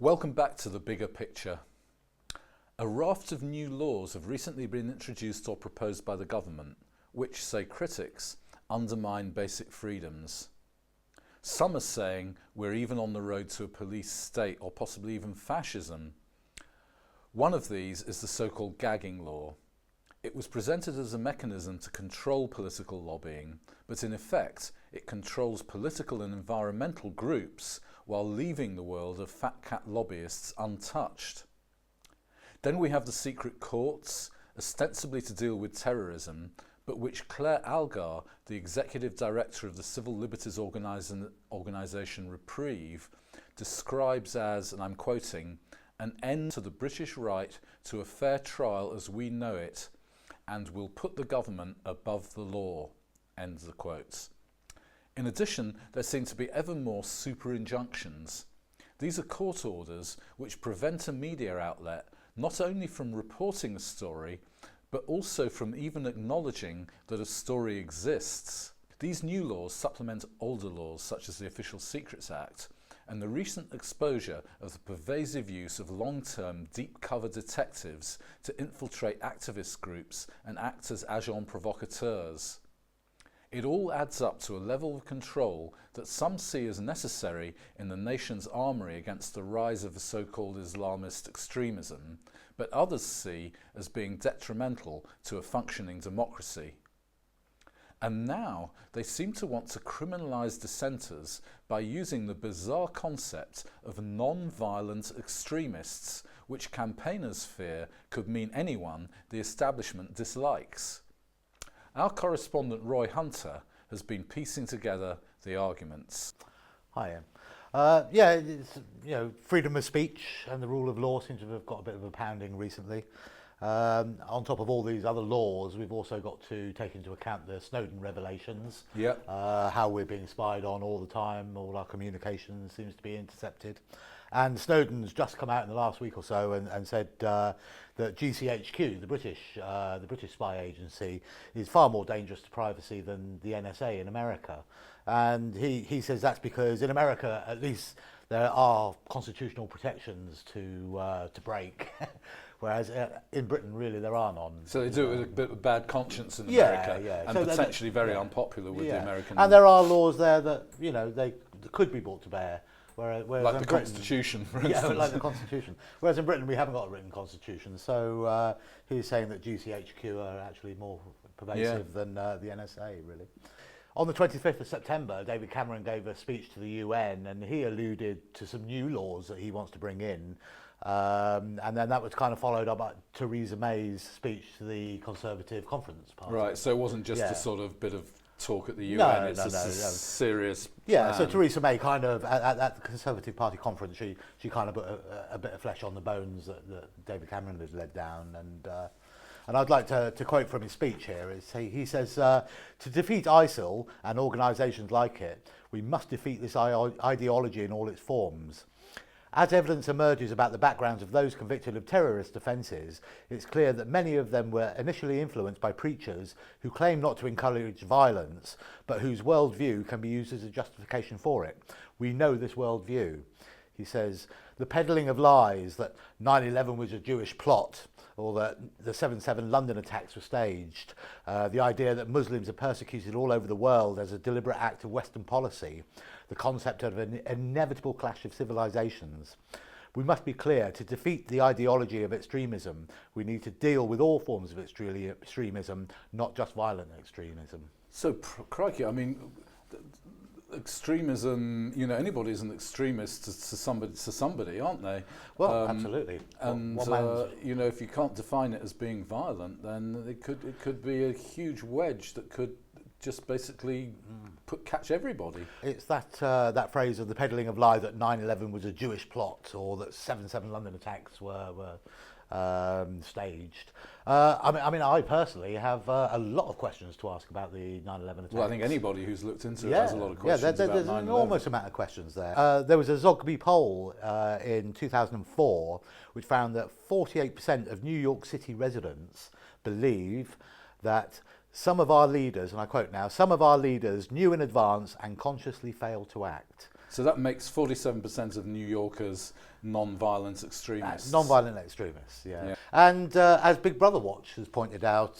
Welcome back to The Bigger Picture. A raft of new laws have recently been introduced or proposed by the government, which, say critics, undermine basic freedoms. Some are saying we're even on the road to a police state or possibly even fascism. One of these is the so-called Gagging law. It was presented as a mechanism to control political lobbying, but in effect it controls political and environmental groups while leaving the world of fat cat lobbyists untouched. Then we have the secret courts, ostensibly to deal with terrorism, but which Claire Algar, the executive director of the civil liberties organisation Reprieve, describes as, and I'm quoting, an end to the British right to a fair trial as we know it, and will put the government above the law, ends the quotes. In addition, there seem to be ever more super injunctions. These are court orders which prevent a media outlet not only from reporting a story, but also from even acknowledging that a story exists. These new laws supplement older laws such as the Official Secrets Act, and the recent exposure of the pervasive use of long-term deep-cover detectives to infiltrate activist groups and act as agents provocateurs. It all adds up to a level of control that some see as necessary in the nation's armoury against the rise of the so-called Islamist extremism, but others see as being detrimental to a functioning democracy. And now they seem to want to criminalise dissenters by using the bizarre concept of non-violent extremists, which campaigners fear could mean anyone the establishment dislikes. Our correspondent Roy Hunter has been piecing together the arguments. Hi, Ian. It's, freedom of speech and the rule of law seem to have got a bit of a pounding recently. On top of all these other laws, we've also got to take into account the Snowden revelations. Yep. How we're being spied on all the time, all our communication seems to be intercepted. And Snowden's just come out in the last week or so and said that GCHQ, the British spy agency, is far more dangerous to privacy than the NSA in America. And he says that's because in America, at least, there are constitutional protections to break. Whereas in Britain, really, there are none. So they do it with a bit of bad conscience in America, and so potentially very unpopular with the American. And there are laws there that they could be brought to bear. Whereas like the Constitution, for instance. Yeah, like the Constitution. Whereas in Britain, we haven't got a written Constitution. So he's saying that GCHQ are actually more pervasive than the NSA, really. On the 25th of September, David Cameron gave a speech to the UN, and he alluded to some new laws that he wants to bring in. And then that was kind of followed up by Theresa May's speech to the Conservative Conference Party. Right, so it wasn't just a sort of bit of talk at the UN, it's a serious plan. Yeah, so Theresa May kind of, at the Conservative Party conference, she kind of put a bit of flesh on the bones that David Cameron had led down. And I'd like to quote from his speech here. He says, to defeat ISIL and organisations like it, we must defeat this ideology in all its forms. As evidence emerges about the backgrounds of those convicted of terrorist offences, it's clear that many of them were initially influenced by preachers who claim not to encourage violence, but whose worldview can be used as a justification for it. We know this worldview. He says, the peddling of lies that 9/11 was a Jewish plot, or that the 7/7 London attacks were staged, the idea that Muslims are persecuted all over the world as a deliberate act of Western policy, the concept of an inevitable clash of civilizations. We must be clear, to defeat the ideology of extremism, we need to deal with all forms of extremism, not just violent extremism. So, crikey, I mean, extremism, anybody's an extremist to somebody, aren't they? Well, absolutely. And if you can't define it as being violent, then it could be a huge wedge that could just basically catch everybody. It's that phrase of the peddling of lie that 9/11 was a Jewish plot, or that 7/7 London attacks were staged. I personally have a lot of questions to ask about the 9/11 attacks. Well, I think anybody who's looked into it has a lot of questions there's about 9/11. an enormous amount of questions there. There was a Zogby poll in 2004 which found that 48% of New York City residents believe that some of our leaders, and I quote now, some of our leaders knew in advance and consciously failed to act. So that makes 47% of New Yorkers non-violent extremists. Non-violent extremists, yeah. Yeah. And as Big Brother Watch has pointed out,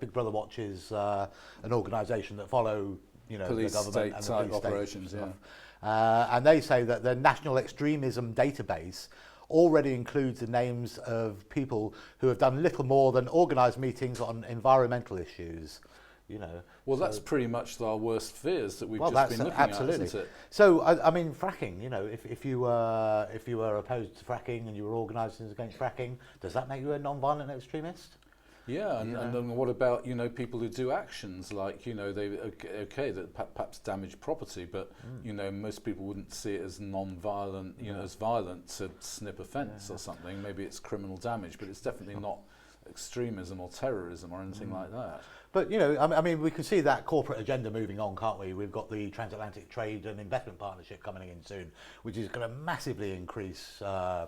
Big Brother Watch is an organisation that follow, Police the government and the state-type police operations, state stuff. And they say that the National Extremism Database already includes the names of people who have done little more than organise meetings on environmental issues. Well, that's pretty much our worst fears that we've just been looking at, isn't it? So, I mean, fracking. If you were opposed to fracking and you were organising against fracking, does that make you a non-violent extremist? Yeah, and then what about people who do actions like that perhaps damage property, but most people wouldn't see it as non-violent, as violent to snip a fence or something. Maybe it's criminal damage, but it's definitely not extremism or terrorism or anything like that. But I mean, we can see that corporate agenda moving on, can't we? We've got the Transatlantic Trade and Investment Partnership coming in soon, which is going to massively increase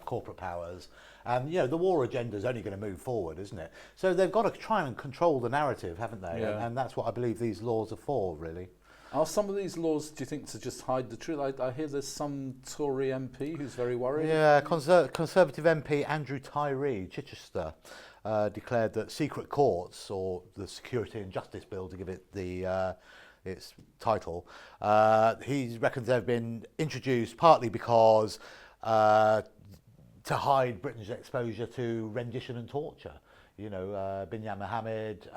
corporate powers. And the war agenda is only going to move forward, isn't it? So they've got to try and control the narrative, haven't they? Yeah. And that's what I believe these laws are for, really. Are some of these laws, do you think, to just hide the truth? I hear there's some Tory MP who's very worried. Yeah, Conservative MP Andrew Tyree, Chichester, declared that secret courts, or the Security and Justice Bill to give it its title, he reckons they've been introduced partly because to hide Britain's exposure to rendition and torture. Binyam Mohammed,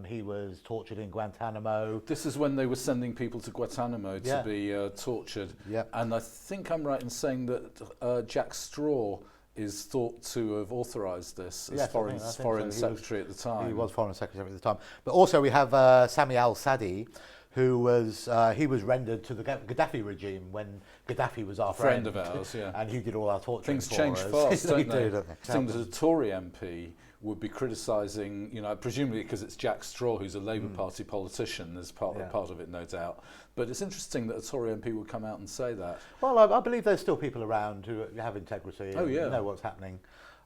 he was tortured in Guantanamo. This is when they were sending people to Guantanamo to be tortured. Yep. And I think I'm right in saying that Jack Straw is thought to have authorised this as foreign secretary at the time. He was foreign secretary at the time. But also we have Sami al-Sadi, who was rendered to the Gaddafi regime when Gaddafi was our friend of ours, yeah. And he did all our torturing Things change fast, don't they? Don't I think that a Tory MP would be criticising, presumably because it's Jack Straw, who's a Labour Party politician, as part of it, no doubt. But it's interesting that a Tory MP would come out and say that. Well, I believe there's still people around who have integrity and know what's happening.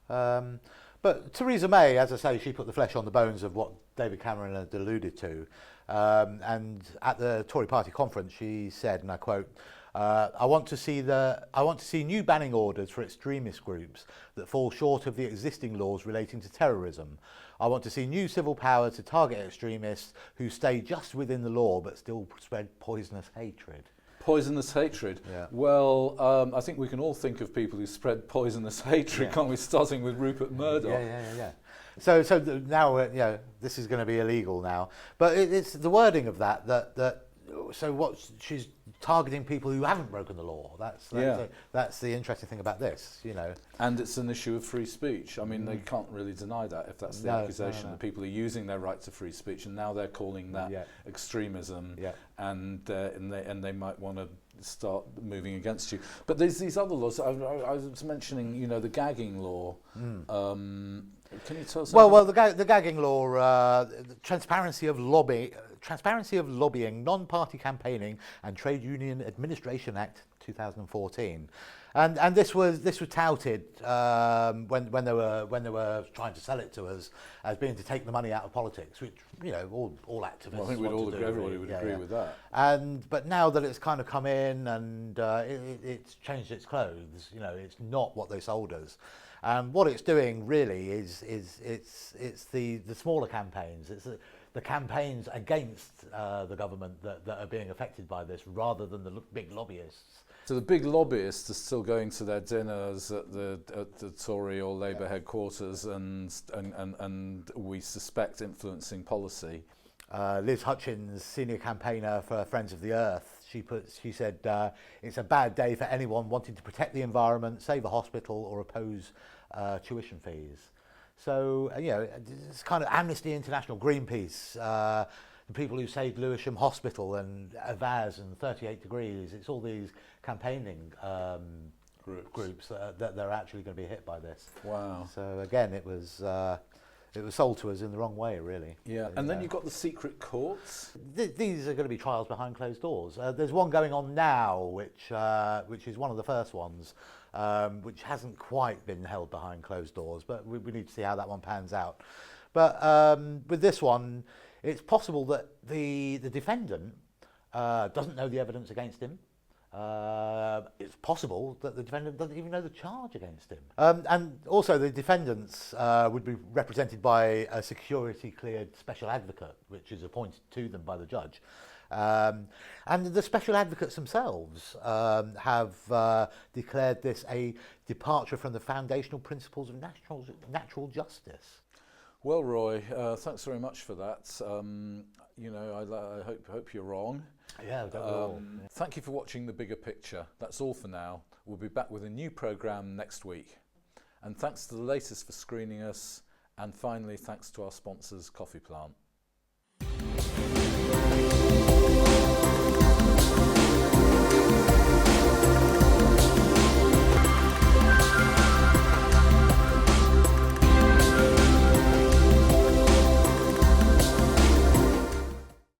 But Theresa May, as I say, she put the flesh on the bones of what David Cameron had alluded to. And at the Tory party conference, she said, and I quote, I want to see new banning orders for extremist groups that fall short of the existing laws relating to terrorism. I want to see new civil power to target extremists who stay just within the law but still spread poisonous hatred. Poisonous hatred. Yeah. Well, I think we can all think of people who spread poisonous hatred, can't we? Starting with Rupert Murdoch. Yeah. So now this is going to be illegal now, but it's the wording of that. So what she's targeting people who haven't broken the law. That's the interesting thing about this, And it's an issue of free speech. I mean, they can't really deny that if that's the accusation. No. The people are using their right to free speech, and now they're calling that extremism, and they might want to start moving against you. But there's these other laws. I was mentioning, the gagging law. Can you tell us? Well, the gagging law, transparency of lobbying, non-party campaigning, and Trade Union Administration Act 2014, and this was touted when they were trying to sell it to us as being to take the money out of politics, which all activists. Well, I think everybody would agree with that. But now that it's kind of come in and it's changed its clothes, it's not what they sold us. And what it's doing really is it's the smaller campaigns. It's the campaigns against the government that are being affected by this, rather than the big lobbyists. So the big lobbyists are still going to their dinners at the Tory or Labour headquarters, and we suspect influencing policy. Liz Hutchins, senior campaigner for Friends of the Earth, she said it's a bad day for anyone wanting to protect the environment, save a hospital, or oppose tuition fees. So it's kind of Amnesty International, Greenpeace, the people who saved Lewisham Hospital and Avaz and 38 Degrees. It's all these campaigning groups that they're actually going to be hit by this. Wow. So again, it was sold to us in the wrong way, really. Yeah, and then you've got the secret courts. These are going to be trials behind closed doors. There's one going on now, which is one of the first ones, which hasn't quite been held behind closed doors, but we need to see how that one pans out. But with this one, it's possible that the defendant doesn't know the evidence against him, It's possible that the defendant doesn't even know the charge against him. And also the defendants would be represented by a security-cleared special advocate, which is appointed to them by the judge. And the special advocates themselves have declared this a departure from the foundational principles of natural justice. Well, Roy, thanks very much for that. I hope you're wrong. Yeah, don't we all? Thank you for watching The Bigger Picture. That's all for now. We'll be back with a new programme next week. And thanks to The Latest for screening us. And finally, thanks to our sponsors, Coffee Plant.